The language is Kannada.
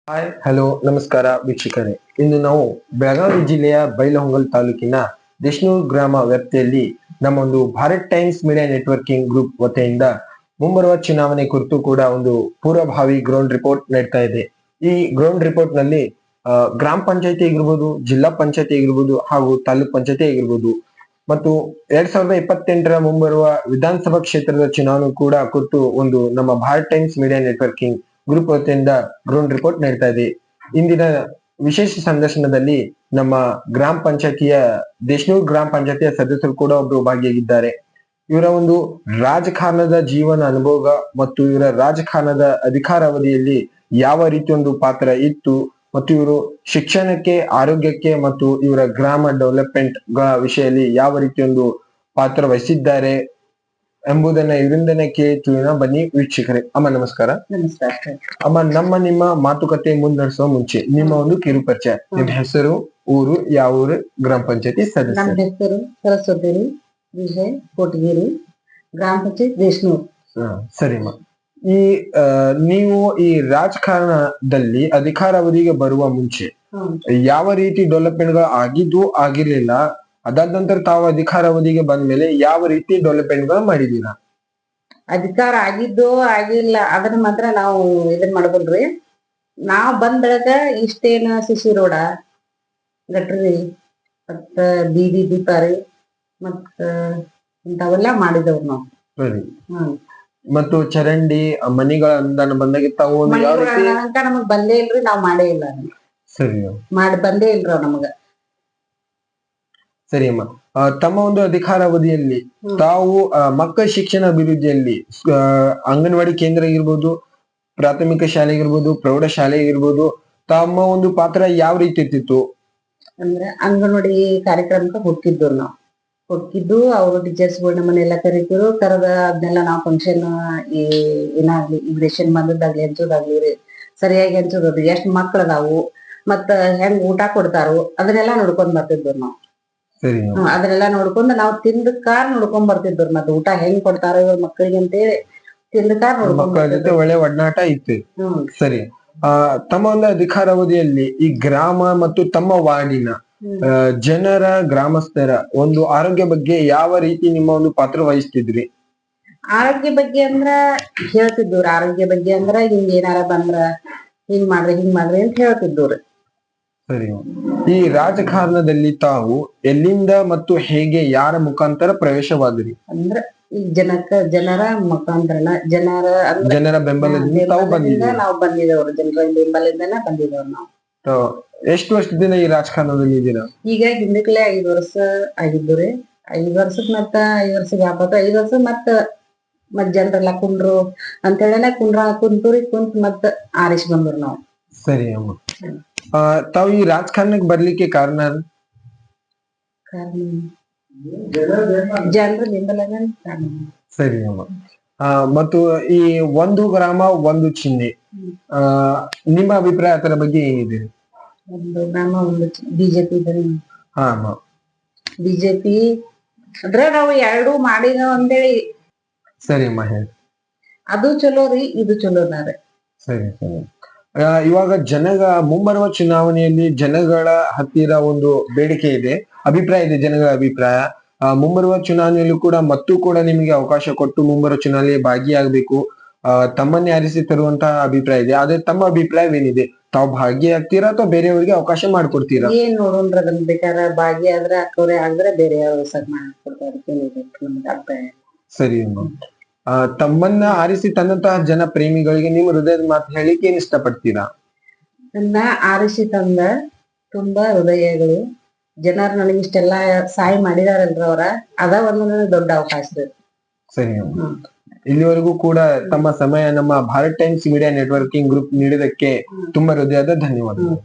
ಹಾಯ್ ಹಲೋ ನಮಸ್ಕಾರ ವೀಕ್ಷಕರೇ. ಇಂದು ನಾವು ಬೆಳಗಾವಿ ಜಿಲ್ಲೆಯ ಬೈಲಹೊಂಗಲ ತಾಲೂಕಿನ ದೇಶನೂರ್ ಗ್ರಾಮ ವ್ಯಾಪ್ತಿಯಲ್ಲಿ ನಮ್ಮ ಒಂದು Bharat times media networking group ವತಿಯಿಂದ ಮುಂಬರುವ ಚುನಾವಣೆ ಕುರಿತು ಕೂಡ ಒಂದು ಪೂರ್ವಭಾವಿ ಗ್ರೌಂಡ್ ರಿಪೋರ್ಟ್ ನೀಡ್ತಾ ಇದೆ. ಈ ಗ್ರೌಂಡ್ ರಿಪೋರ್ಟ್ ನಲ್ಲಿ ಗ್ರಾಮ ಪಂಚಾಯತಿ ಆಗಿರ್ಬೋದು, ಜಿಲ್ಲಾ ಪಂಚಾಯತಿ ಆಗಿರ್ಬೋದು ಹಾಗೂ ತಾಲೂಕ್ ಪಂಚಾಯತಿ ಆಗಿರ್ಬೋದು ಮತ್ತು 2028ರ ಮುಂಬರುವ ವಿಧಾನಸಭಾ ಕ್ಷೇತ್ರದ ಚುನಾವಣೆ ಕೂಡ ಕುರಿತು ಒಂದು ನಮ್ಮ Bharat times media networking group ವತಿಯಿಂದ ಗ್ರೌಂಡ್ ರಿಪೋರ್ಟ್ ನೀಡ್ತಾ ಇದೆ. ಇಂದಿನ ವಿಶೇಷ ಸಂದರ್ಶನದಲ್ಲಿ ನಮ್ಮ ಗ್ರಾಮ ಪಂಚಾಯತಿಯ ದೇಶನೂರ್ ಗ್ರಾಮ ಪಂಚಾಯತಿಯ ಸದಸ್ಯರು ಕೂಡ ಒಬ್ರು ಭಾಗಿಯಾಗಿದ್ದಾರೆ. ಇವರ ಒಂದು ರಾಜಕಾರಣದ ಜೀವನ ಅನುಭವ ಮತ್ತು ಇವರ ರಾಜಕಾರಣದ ಅಧಿಕಾರಾವಧಿಯಲ್ಲಿ ಯಾವ ರೀತಿ ಒಂದು ಪಾತ್ರ ಇತ್ತು ಮತ್ತು ಇವರು ಶಿಕ್ಷಣಕ್ಕೆ, ಆರೋಗ್ಯಕ್ಕೆ ಮತ್ತು ಇವರ ಗ್ರಾಮ ಡೆವಲಪ್ಮೆಂಟ್ ವಿಷಯದಲ್ಲಿ ಯಾವ ರೀತಿ ಒಂದು ಪಾತ್ರ ವಹಿಸಿದ್ದಾರೆ ಎಂಬುದನ್ನ ಇವರಿಂದನೇ ಕೇಳಿ ತಿಳಿಯೋಣ. ಬನ್ನಿ ವೀಕ್ಷಕರೇ. ಅಮ್ಮ ನಮಸ್ಕಾರ. ನಮಸ್ಕಾರ. ಅಮ್ಮ, ನಿಮ್ಮ ಮಾತುಕತೆ ಮುಂದುವರಿಸುವ ಮುಂಚೆ ನಿಮ್ಮ ಒಂದು ಕಿರು ಪರಿಚಯ, ನಿಮ್ಮ ಹೆಸರು, ಊರು, ಯಾವ ಊರು, ಗ್ರಾಮ ಪಂಚಾಯತಿ ಸದಸ್ಯ? ನಮ್ಮ ಹೆಸರು ಸರಸ್ವತಿ ವಿಜಯ್ ಕೋಟಗಿರಿ, ಗ್ರಾಮ ಪಂಚಾಯತ್ ದೇಶನೂರ್. ಸರಿಮ್ಮ. ಈ ನೀವು ಈ ರಾಜಕಾರಣದಲ್ಲಿ ಅಧಿಕಾರಾವಧಿಗೆ ಬರುವ ಮುಂಚೆ ಯಾವ ರೀತಿ ಡೆವಲಪ್ಮೆಂಟ್ ಗಳು ಆಗಿದ್ದು ಆಗಿರ್ಲಿಲ್ಲ, ಅದಾದ ನಂತರ ತಾವು ಅಧಿಕಾರಾವಧಿಗೆ ಬಂದ ಮೇಲೆ ಯಾವ ರೀತಿ ಡೆವಲಪ್ಮೆಂಟ್ ಗಳು ಮಾಡಿದೀರಾ? ಅಧಿಕಾರ ಆಗಿದ್ದು ಆಗಿಲ್ಲ ಅದನ್ನ ಮಾತ್ರ ನಾವು ಇದನ್ ಮಾಡಬಲ್ರಿ. ನಾವ್ ಬಂದ ಬೆಳಕ ಇಷ್ಟೇನ ಸಿಸಿ ರೋಡ, ಗಟ್ರಿ, ಮತ್ತ ಬೀದಿ ದೀಪಾರಿ ಮತ್ತ ಇಂಥವೆಲ್ಲ ಮಾಡಿದವ್ರು ನಾವು. ಸರಿ. ಮತ್ತು ಚರಂಡಿ ಮನಿಗಳ ಅನುದಾನ ಬಂದಾಗ ತಾವು ನಮಗ್ ಬಂದೇ ಇಲ್ರಿ, ನಾವ್ ಮಾಡೇ ಇಲ್ಲ. ಸರಿ, ಮಾಡಿ ಬಂದೇ ಇಲ್ರಿ ನಮಗ. ಸರಿ ಅಮ್ಮ. ತಮ್ಮ ಒಂದು ಅಧಿಕಾರಾವಧಿಯಲ್ಲಿ ತಾವು ಮಕ್ಕಳ ಶಿಕ್ಷಣ ಅಭಿವೃದ್ಧಿಯಲ್ಲಿ ಅಂಗನವಾಡಿ ಕೇಂದ್ರ ಆಗಿರ್ಬೋದು, ಪ್ರಾಥಮಿಕ ಶಾಲೆ ಆಗಿರ್ಬೋದು, ಪ್ರೌಢ ಶಾಲೆ ಆಗಿರ್ಬೋದು, ತಮ್ಮ ಒಂದು ಪಾತ್ರ ಯಾವ ರೀತಿ ಇರ್ತಿತ್ತು? ಅಂದ್ರೆ ಅಂಗನವಾಡಿ ಕಾರ್ಯಕ್ರಮಕ್ಕೆ ಹೋಗ್ತಿದ್ರು ನಾವು. ಹೋಗ್ತಿದ್ದು ಅವ್ರು ಟೀಚರ್ಸ್ ಗಳು ನಮ್ಮನ್ನೆಲ್ಲ ಕರಿತಿದ್ರು. ಕರೆದ ಅದನ್ನೆಲ್ಲ ನಾವು ಫಂಕ್ಷನ್ ಏನಾಗ್ಲಿ ರೇಷನ್ ಬಂದದ್ದಾಗ್ಲಿ ಹಂಚೋದಾಗ್ಲಿ ಸರಿಯಾಗಿ ಹಂಚೋದು, ಎಷ್ಟ್ ಮಕ್ಳ ಅದಾವು ಮತ್ತ ಹೆಂಗ್ ಊಟ ಕೊಡ್ತಾರೋ ಅದನ್ನೆಲ್ಲ ನೋಡ್ಕೊಂಡ್ ಬರ್ತಿದ್ವಿ ನಾವು. ಅದನ್ನೆಲ್ಲ ನೋಡ್ಕೊಂಡ್ ನಾವು ತಿಂದ ಕಾರ್ ನೋಡ್ಕೊಂಡ್ ಬರ್ತಿದ್ರು. ಮತ್ತೆ ಊಟ ಹೆಂಗ್ ಕೊಡ್ತಾರ ಇವ್ರ ಮಕ್ಕಳಿಗೆ ಅಂತೇಳಿ ತಿಂದ ಕಾರ್ ನೋಡ್ಕೊಂಡ್ ಒಳ್ಳೆ ಒಡನಾಟ ಇತ್ತು. ಸರಿ. ತಮ್ಮ ಒಂದು ಅಧಿಕಾರಾವಧಿಯಲ್ಲಿ ಈ ಗ್ರಾಮ ಮತ್ತು ತಮ್ಮ ವಾರ್ಡಿನ ಜನರ, ಗ್ರಾಮಸ್ಥರ ಒಂದು ಆರೋಗ್ಯ ಬಗ್ಗೆ ಯಾವ ರೀತಿ ನಿಮ್ಮ ಒಂದು ಪಾತ್ರ ವಹಿಸ್ತಿದ್ರಿ? ಆರೋಗ್ಯ ಬಗ್ಗೆ ಅಂದ್ರ ಹೇಳ್ತಿದ್ದವ್ರು. ಆರೋಗ್ಯ ಬಗ್ಗೆ ಅಂದ್ರ ಹಿಂಗ ಏನಾರ ಬಂದ್ರ ಹಿಂಗ್ ಮಾಡ್ರಿ ಅಂತ ಹೇಳ್ತಿದ್ದವ್ರು. ಸರಿ. ಈ ರಾಜಕಾರಣದಲ್ಲಿ ತಾವು ಎಲ್ಲಿಂದ ಮತ್ತು ಹೇಗೆ, ಯಾರ ಮುಖಾಂತರ ಪ್ರವೇಶವಾದ್ರಿ? ಅಂದ್ರ ಈ ಜನರ ಮುಖಾಂತರ, ಜನರ ಬೆಂಬಲದಿಂದ ತಾವು ಬಂದಿದ್ದೀವಿ. ನಾವು ಬಂದಿದವ್ರು, ಜನರ ಬೆಂಬಲದಿಂದನ ಬಂದಿದವ್ರು ನಾವು. ಎಷ್ಟು ವರ್ಷದಿಂದ ಈ ರಾಜಕಾರಣದಲ್ಲಿ ಇದ್ದೀರಾ? ಈಗ ಹಿಂದಕ್ಲೆ 5 ವರ್ಷ ಆಗಿದ್ದುರಿ. 5 ವರ್ಷಕ್ ಮತ್ತ 5 ವರ್ಷ ಗ್ಯಾಪ್ ಆತ. 5 ವರ್ಷ ಮತ್ತ ಜನರೆಲ್ಲ ಕುಂಡ್ರು ಅಂತ ಹೇಳನ ಕುಂತೂರಿ ಕುಂತ್ ಮತ್ತ ಆರಿಸಿ ಬಂದ್ರು ನಾವು. ಸರಿ ಅಮ್ಮ. ತಾವು ಈ ರಾಜಕಾರಣಕ್ಕೆ ಬರ್ಲಿಕ್ಕೆ ಕಾರಣ? ಜನರ ಬೆಂಬಲನ ಕಾರಣ. ಸರಿ ಅಮ್ಮ. ಮತ್ತು ಈ ಒಂದು ಗ್ರಾಮ ಒಂದು ಚಿಹ್ನೆ, ನಿಮ್ಮ ಅಭಿಪ್ರಾಯ ಅದರ ಬಗ್ಗೆ ಏನಿದೆ? ಒಂದು ಗ್ರಾಮ ಒಂದು ಬಿಜೆಪಿ. ಬಿಜೆಪಿ ಅದ್ರ ನಾವು ಎರಡು ಮಾಡಿದ ಅಂತೇಳಿ. ಸರಿ ಅಮ್ಮ, ಹೇಳಿ. ಅದು ಚಲೋ ರೀ, ಇದು ಚಲೋನಾರೆ. ಸರಿ ಸರಿ. ಇವಾಗ ಮುಂಬರುವ ಚುನಾವಣೆಯಲ್ಲಿ ಜನಗಳ ಹತ್ತಿರ ಒಂದು ಬೇಡಿಕೆ ಇದೆ, ಅಭಿಪ್ರಾಯ ಇದೆ. ಜನಗಳ ಅಭಿಪ್ರಾಯ ಮುಂಬರುವ ಚುನಾವಣೆಯಲ್ಲೂ ಕೂಡ ಕೂಡ ನಿಮಗೆ ಅವಕಾಶ ಕೊಟ್ಟು ಮುಂಬರುವ ಚುನಾವಣೆಯಲ್ಲಿ ಭಾಗಿಯಾಗಬೇಕು, ತಮ್ಮನ್ನೇ ಆರಿಸಿ ತರುವಂತಹ ಅಭಿಪ್ರಾಯ ಇದೆ. ಆದ್ರೆ ತಮ್ಮ ಅಭಿಪ್ರಾಯವೇನಿದೆ? ತಾವು ಭಾಗಿಯಾಗ್ತೀರಾ ಅಥವಾ ಬೇರೆಯವರಿಗೆ ಅವಕಾಶ ಮಾಡ್ಕೊಡ್ತೀರಾ? ಏನ್ ನೋಡೋಣ್ರ, ಅದನ್ನ ಬೇಕಾದ್ರೆ ಭಾಗಿಯಾದ್ರೆ ಹಾಕೋರೆ, ಆದ್ರೆ ಬೇರೆ ಯಾರು ಮಾಡ್ಕೊಡ್ತಾರೆ. ಸರಿ ಅಮ್ಮ. ತಮ್ಮನ್ನ ಆರಿಸಿ ತಂದಂತಹ ಜನ ಪ್ರೇಮಿಗಳಿಗೆ ನಿಮ್ಮ ಹೃದಯದ ಮಾತು ಹೇಳಿಕೆ ಏನ್ ಇಷ್ಟಪಡ್ತೀರಾ? ನನ್ನ ಆರಿಸಿ ತಂದ ತುಂಬಾ ಹೃದಯಗಳು ಜನರು ನನಗಿಷ್ಟೆಲ್ಲಾ ಸಹಾಯ ಮಾಡಿದಾರಲ್ರ ಅವ್ರ, ಅದ ಒಂದು ದೊಡ್ಡ ಅವಕಾಶ. ಸರಿ ಅಮ್ಮ. ಇಲ್ಲಿವರೆಗೂ ಕೂಡ ತಮ್ಮ ಸಮಯ ನಮ್ಮ Bharat times media networking group ನೀಡಿದಕ್ಕೆ ತುಂಬಾ ಹೃದಯದ ಧನ್ಯವಾದಗಳು.